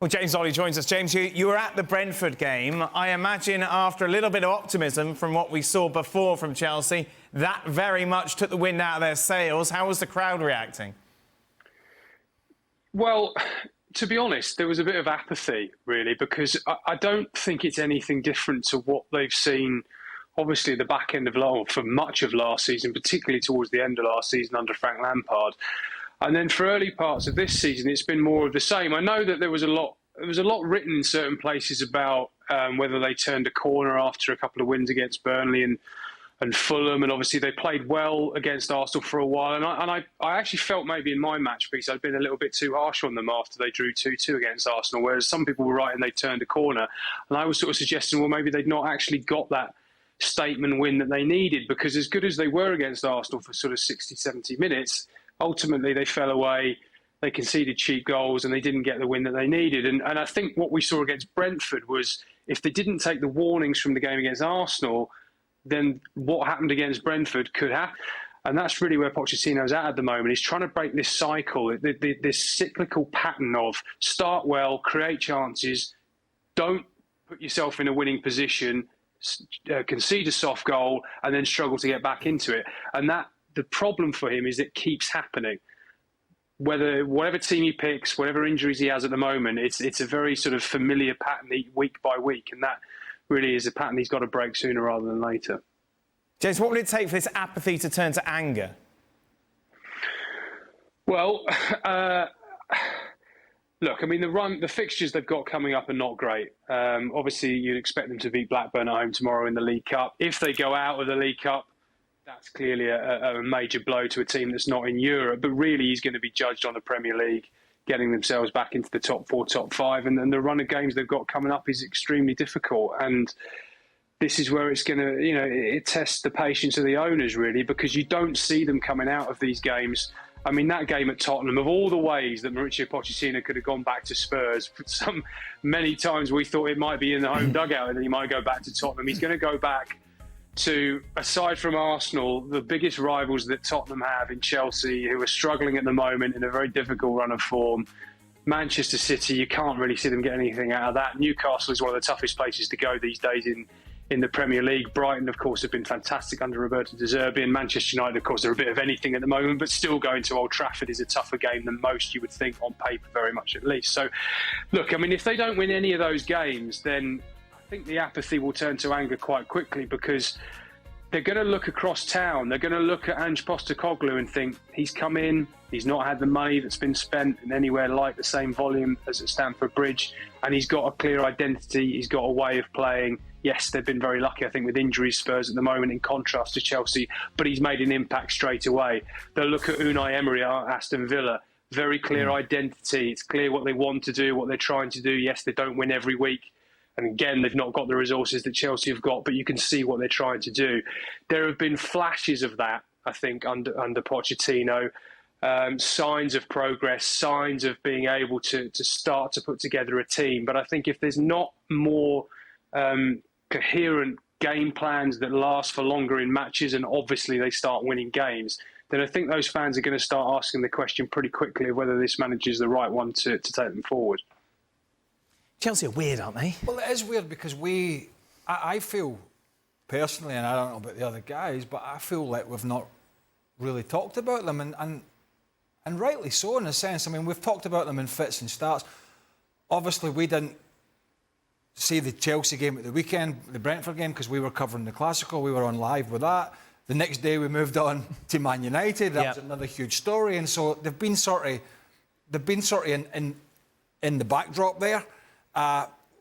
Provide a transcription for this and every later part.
Well, James Ollie joins us. James, you were at the Brentford game. I imagine after a little bit of optimism from what we saw before from Chelsea, that very much took the wind out of their sails. How was the crowd reacting? Well, to be honest, there was a bit of apathy, really, because I don't think it's anything different to what they've seen, obviously, at the back end of for much of last season, particularly towards the end of last season under Frank Lampard. And then for early parts of this season, it's been more of the same. I know that there was a lot written in certain places about whether they turned a corner after a couple of wins against Burnley and Fulham, and obviously they played well against Arsenal for a while. And I actually felt maybe in my match piece I'd been a little bit too harsh on them after they drew 2-2 against Arsenal, whereas some people were right and they turned a corner. And I was sort of suggesting, well, maybe they'd not actually got that statement win that they needed, because as good as they were against Arsenal for sort of 60, 70 minutes, ultimately they fell away. They conceded cheap goals and they didn't get the win that they needed. And I think what we saw against Brentford was, if they didn't take the warnings from the game against Arsenal, then what happened against Brentford could happen. And that's really where Pochettino's at the moment. He's trying to break this cycle, this cyclical pattern of start well, create chances, don't put yourself in a winning position, concede a soft goal, and then struggle to get back into it. And that the problem for him is it keeps happening. Whatever team he picks, whatever injuries he has at the moment, it's a very sort of familiar pattern week by week, and that really is a pattern he's got to break sooner rather than later. James, what would it take for this apathy to turn to anger? Well, look, I mean, the fixtures they've got coming up are not great. Obviously, you'd expect them to beat Blackburn at home tomorrow in the League Cup. If they go out of the League Cup, that's clearly a major blow to a team that's not in Europe. But really, he's going to be judged on the Premier League, getting themselves back into the top 4, top 5. And the run of games they've got coming up is extremely difficult. And this is where it's going to, it tests the patience of the owners, really, because you don't see them coming out of these games. I mean, that game at Tottenham, of all the ways that Mauricio Pochettino could have gone back to Spurs, many times we thought it might be in the home dugout and then he might go back to Tottenham. He's going to go back to, aside from Arsenal, the biggest rivals that Tottenham have in Chelsea, who are struggling at the moment in a very difficult run of form. Manchester City, you can't really see them get anything out of that. Newcastle is one of the toughest places to go these days in the Premier League. Brighton, of course, have been fantastic under Roberto De Zerbi, and Manchester United, of course, they're a bit of anything at the moment, but still going to Old Trafford is a tougher game than most, you would think, on paper, very much at least. So, look, I mean, if they don't win any of those games, then I think the apathy will turn to anger quite quickly, because they're going to look across town. They're going to look at Ange Postecoglou and think, he's come in, he's not had the money that's been spent in anywhere like the same volume as at Stamford Bridge, and he's got a clear identity, he's got a way of playing. Yes, they've been very lucky, I think, with injuries, Spurs at the moment, in contrast to Chelsea, but he's made an impact straight away. They'll look at Unai Emery at Aston Villa. Very clear identity. It's clear what they want to do, what they're trying to do. Yes, they don't win every week. And again, they've not got the resources that Chelsea have got, but you can see what they're trying to do. There have been flashes of that, I think, under Pochettino. Signs of progress, signs of being able to start to put together a team. But I think if there's not more coherent game plans that last for longer in matches, and obviously they start winning games, then I think those fans are going to start asking the question pretty quickly of whether this manager is the right one to take them forward. Chelsea are weird, aren't they? Well, it is weird because I feel personally, and I don't know about the other guys, but I feel like we've not really talked about them, and rightly so in a sense. I mean, we've talked about them in fits and starts. Obviously, we didn't see the Chelsea game at the weekend, the Brentford game, because we were covering the Classical. We were on live with that. The next day, we moved on to Man United. That was another huge story, and so they've been sort of in the backdrop there.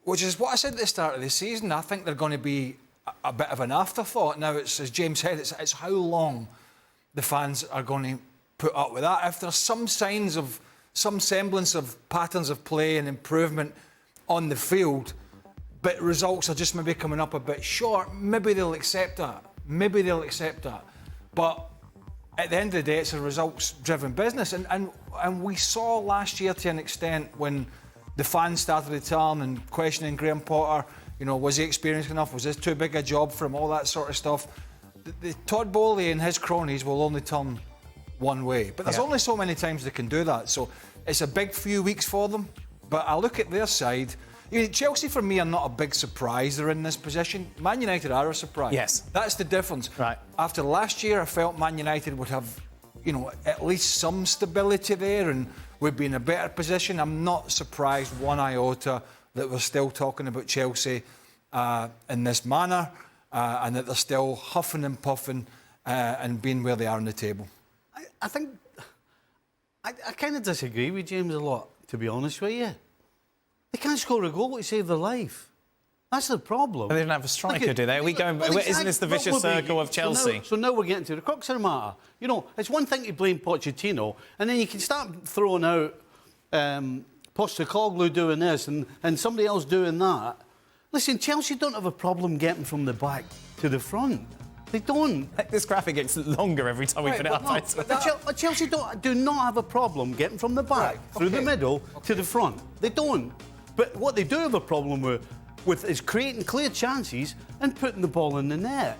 Which is what I said at the start of the season. I think they're going to be a bit of an afterthought. Now, it's, as James said, it's how long the fans are going to put up with that. If there's some signs of, some semblance of patterns of play and improvement on the field, but results are just maybe coming up a bit short, maybe they'll accept that. But at the end of the day, it's a results-driven business. And we saw last year to an extent when the fans started to turn and questioning Graham Potter, was he experienced enough? Was this too big a job for him? All that sort of stuff. The Todd Bowley and his cronies will only turn one way. But there's only so many times they can do that. So it's a big few weeks for them But I look at their side. Chelsea, for me, are not a big surprise. They're in this position. Man United are a surprise. Yes. That's the difference. Right. After last year, I felt Man United would have, at least some stability there and would be in a better position. I'm not surprised one iota that we're still talking about Chelsea in this manner and that they're still huffing and puffing and being where they are on the table. I think I kind of disagree with James a lot, to be honest with you. They can't score a goal to save their life. That's the problem. They don't have a striker, do they? Isn't this the vicious circle of Chelsea? So now we're getting to the crux of the matter. It's one thing to blame Pochettino, and then you can start throwing out Postecoglou doing this and somebody else doing that. Listen, Chelsea don't have a problem getting from the back to the front. They don't. This graphic gets longer every time we put it up. Chelsea do not have a problem getting from the back through the middle to the front. They don't. But what they do have a problem with is creating clear chances and putting the ball in the net.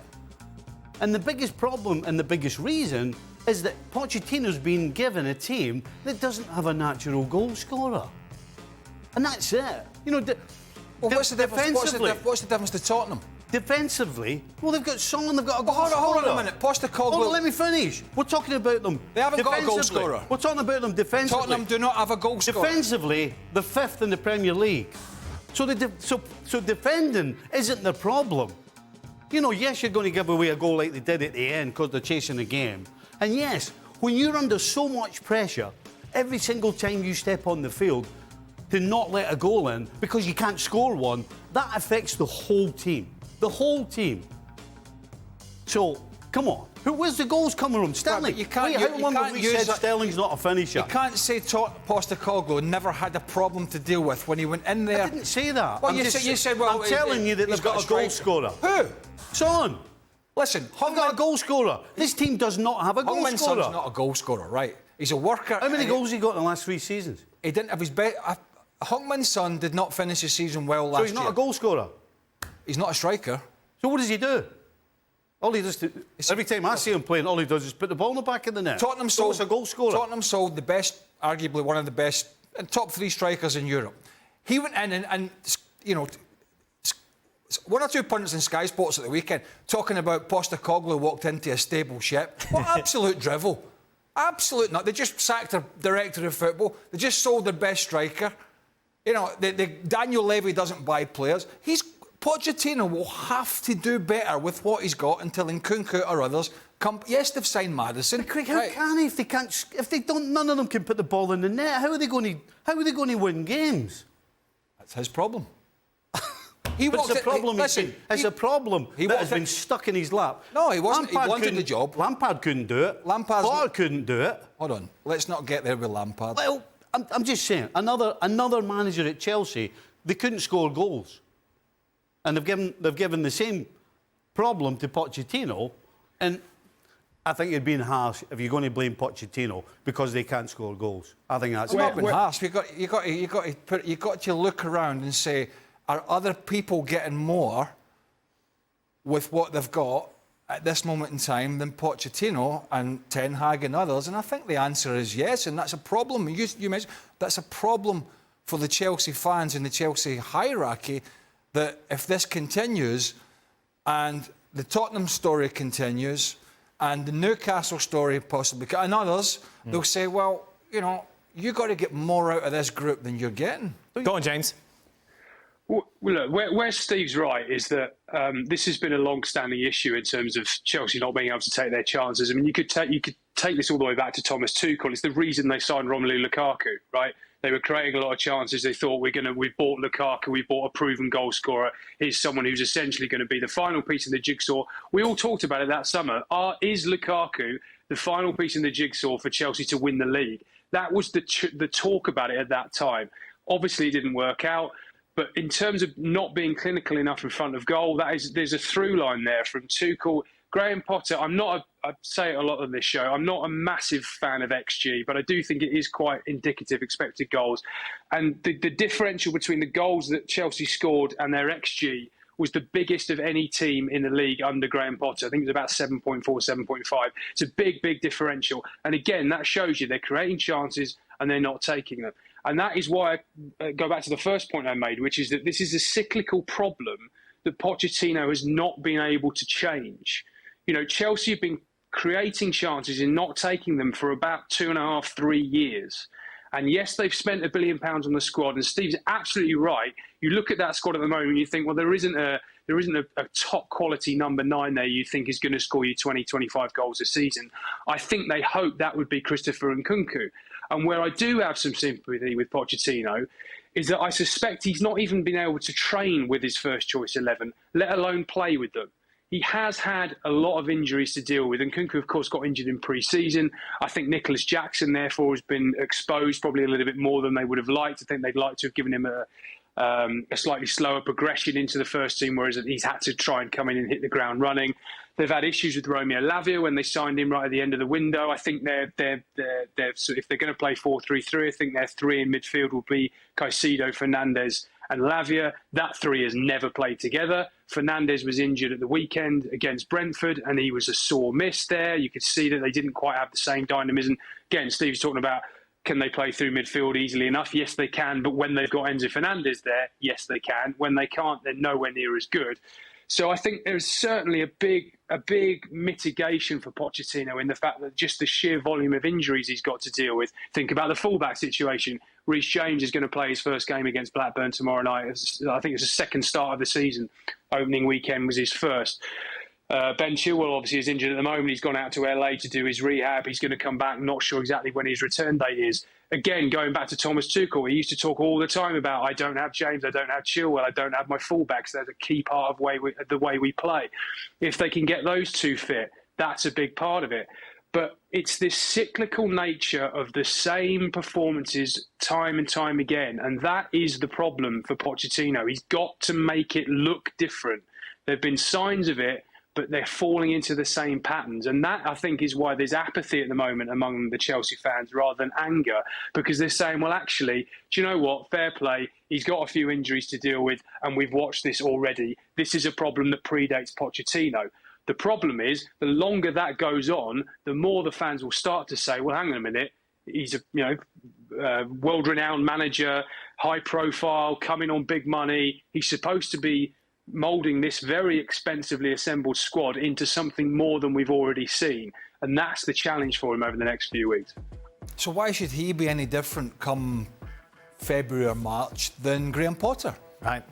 And the biggest problem and the biggest reason is that Pochettino's been given a team that doesn't have a natural goal scorer. And that's it. What's the difference to Tottenham? Defensively, they've got Son, they've got a goal scorer. Hold on a minute. Postecoglou... Hold on, let me finish. We're talking about them. They haven't got a goal scorer. We're talking about them defensively. Tottenham do not have a goal scorer. Defensively, the 5th in the Premier League. So defending isn't the problem. Yes, you're going to give away a goal like they did at the end because they're chasing the game. And yes, when you're under so much pressure, every single time you step on the field, to not let a goal in because you can't score one, that affects the whole team. The whole team. So, come on. Where's the goals coming from? Sterling. How long have we said Sterling's not a finisher? You can't say Postecoglou never had a problem to deal with when he went in there. I didn't say that. Well, you said, I'm telling you that they've got a goal scorer. Who? Son. Listen, I've got a goal scorer. This team does not have a goal scorer. Son's not a goal scorer, right? He's a worker. How many goals he got in the last 3 seasons? He didn't have his best. Heung-min Son did not finish his season well last year. So he's not a goal scorer? He's not a striker. So what does he do? All he does every time I see him playing, all he does is put the ball in the back of the net. Tottenham sold a goal scorer. Tottenham sold the best, arguably one of the best, top 3 strikers in Europe. He went in and one or two pundits in Sky Sports at the weekend talking about Postecoglou walked into a stable ship. What absolute drivel. Absolute not. They just sacked their director of football. They just sold their best striker. Daniel Levy doesn't buy players. Pochettino will have to do better with what he's got until Nkunku or others come. Yes, they've signed Maddison. But Craig, how can he if they can't? If they don't, none of them can put the ball in the net. How are they going to win games? That's his problem. It's a problem. It's a problem that has been stuck in his lap. No, he wasn't. He wanted the job. Lampard couldn't do it. Potter couldn't do it. Hold on. Let's not get there with Lampard. Well, I'm just saying. Another manager at Chelsea, they couldn't score goals. And they've given the same problem to Pochettino, and I think you're being harsh if you're going to blame Pochettino because they can't score goals. I think that's not been harsh. You got to look around and say, are other people getting more with what they've got at this moment in time than Pochettino and Ten Hag and others? And I think the answer is yes, and that's a problem. You mentioned that's a problem for the Chelsea fans and the Chelsea hierarchy. That if this continues and the Tottenham story continues and the Newcastle story possibly, and others, they'll say, well, you've got to get more out of this group than you're getting. Go on, James. Well, look, where Steve's right is that this has been a long-standing issue in terms of Chelsea not being able to take their chances. I mean, you could take this all the way back to Thomas Tuchel. It's the reason they signed Romelu Lukaku, right? They were creating a lot of chances. They thought we bought Lukaku, we bought a proven goal scorer. He's someone who's essentially going to be the final piece in the jigsaw. We all talked about it that summer. Is Lukaku the final piece in the jigsaw for Chelsea to win the league? That was the talk about it at that time. Obviously, it didn't work out. But in terms of not being clinical enough in front of goal, there's a through line there from Tuchel. Graham Potter, I say it a lot on this show, I'm not a massive fan of XG, but I do think it is quite indicative, expected goals. And the differential between the goals that Chelsea scored and their XG was the biggest of any team in the league under Graham Potter. I think it was about 7.4, 7.5. It's a big, big differential. And again, that shows you they're creating chances and they're not taking them. And that is why I go back to the first point I made, which is that this is a cyclical problem that Pochettino has not been able to change. You know, Chelsea have been creating chances and not taking them for about 2.5, 3 years. And yes, they've spent £1 billion on the squad. And Steve's absolutely right. You look at that squad at the moment and you think, well, there isn't a top quality number 9 there you think is going to score you 20, 25 goals a season. I think they hope that would be Christopher Nkunku. And where I do have some sympathy with Pochettino is that I suspect he's not even been able to train with his first choice 11, let alone play with them. He has had a lot of injuries to deal with. And Nkunku, of course, got injured in pre-season. I think Nicholas Jackson, therefore, has been exposed probably a little bit more than they would have liked. I think they'd like to have given him a slightly slower progression into the first team, whereas he's had to try and come in and hit the ground running. They've had issues with Romeo Lavia when they signed him right at the end of the window. I think they're if they're going to play 4-3-3, I think their 3 in midfield will be Caicedo, Fernandes and Lavia. That 3 has never played together. Fernandes was injured at the weekend against Brentford and he was a sore miss there. You could see that they didn't quite have the same dynamism. Again, Steve's talking about, can they play through midfield easily enough? Yes, they can. But when they've got Enzo Fernandez there, yes, they can. When they can't, they're nowhere near as good. So I think there's certainly a big mitigation for Pochettino in the fact that just the sheer volume of injuries he's got to deal with. Think about the fullback situation. Reece James is going to play his first game against Blackburn tomorrow night. I think it's the second start of the season. Opening weekend was his first. Ben Chilwell obviously is injured at the moment. He's gone out to LA to do his rehab. He's going to come back. Not sure exactly when his return date is. Again, going back to Thomas Tuchel, he used to talk all the time about, I don't have James, I don't have Chilwell, I don't have my fullbacks. They're a key part of the way we play. If they can get those two fit, that's a big part of it. But it's this cyclical nature of the same performances time and time again. And that is the problem for Pochettino. He's got to make it look different. There have been signs of it, but they're falling into the same patterns. And that, I think, is why there's apathy at the moment among the Chelsea fans rather than anger, because they're saying, well, actually, do you know what? Fair play. He's got a few injuries to deal with, and we've watched this already. This is a problem that predates Pochettino. The problem is, the longer that goes on, the more the fans will start to say, well, hang on a minute, he's a world-renowned manager, high profile, coming on big money. He's supposed to be moulding this very expensively assembled squad into something more than we've already seen. And that's the challenge for him over the next few weeks. So why should he be any different come February or March than Graham Potter? Right.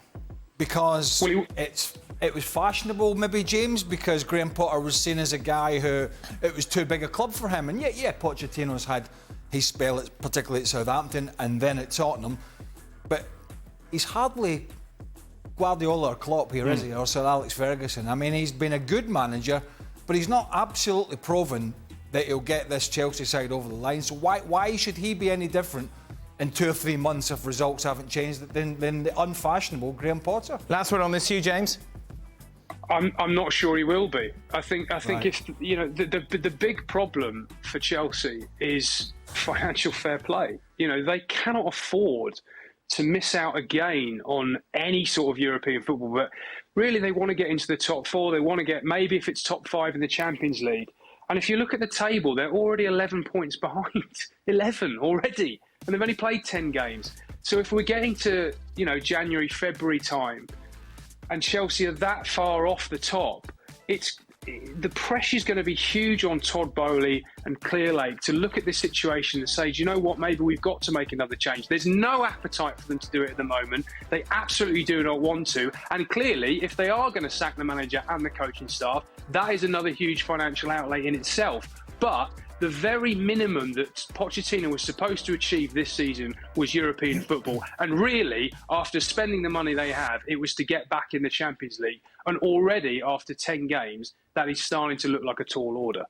Because it was fashionable, maybe, James, because Graham Potter was seen as a guy who it was too big a club for him. And yeah, Pochettino's had his spell, particularly at Southampton and then at Tottenham. But he's hardly Guardiola or Klopp here, is he? Or Sir Alex Ferguson. I mean, he's been a good manager, but he's not absolutely proven that he'll get this Chelsea side over the line. So why should he be any different in 2 or 3 months if results haven't changed than the unfashionable Graham Potter? Last word on this, Hugh, James? I'm not sure he will be. I think Right. if you know the big problem for Chelsea is financial fair play. You know, they cannot afford to miss out again on any sort of European football. But really, they want to get into the top 4. They want to get, maybe if it's top 5 in the Champions League. And if you look at the table, they're already 11 points behind. 11 already. And they've only played 10 games. So if we're getting to, January, February time, and Chelsea are that far off the top, the pressure's going to be huge on Todd Boehly and Clearlake to look at this situation and say, do you know what, maybe we've got to make another change. There's no appetite for them to do it at the moment. They absolutely do not want to. And clearly, if they are going to sack the manager and the coaching staff, that is another huge financial outlay in itself. But the very minimum that Pochettino was supposed to achieve this season was European football. And really, after spending the money they have, it was to get back in the Champions League. And already, after 10 games, that is starting to look like a tall order.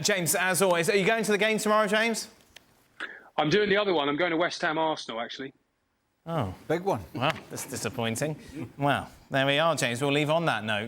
James, as always, are you going to the game tomorrow, James? I'm doing the other one. I'm going to West Ham Arsenal, actually. Oh. Big one. Well, that's disappointing. Well, there we are, James. We'll leave on that note.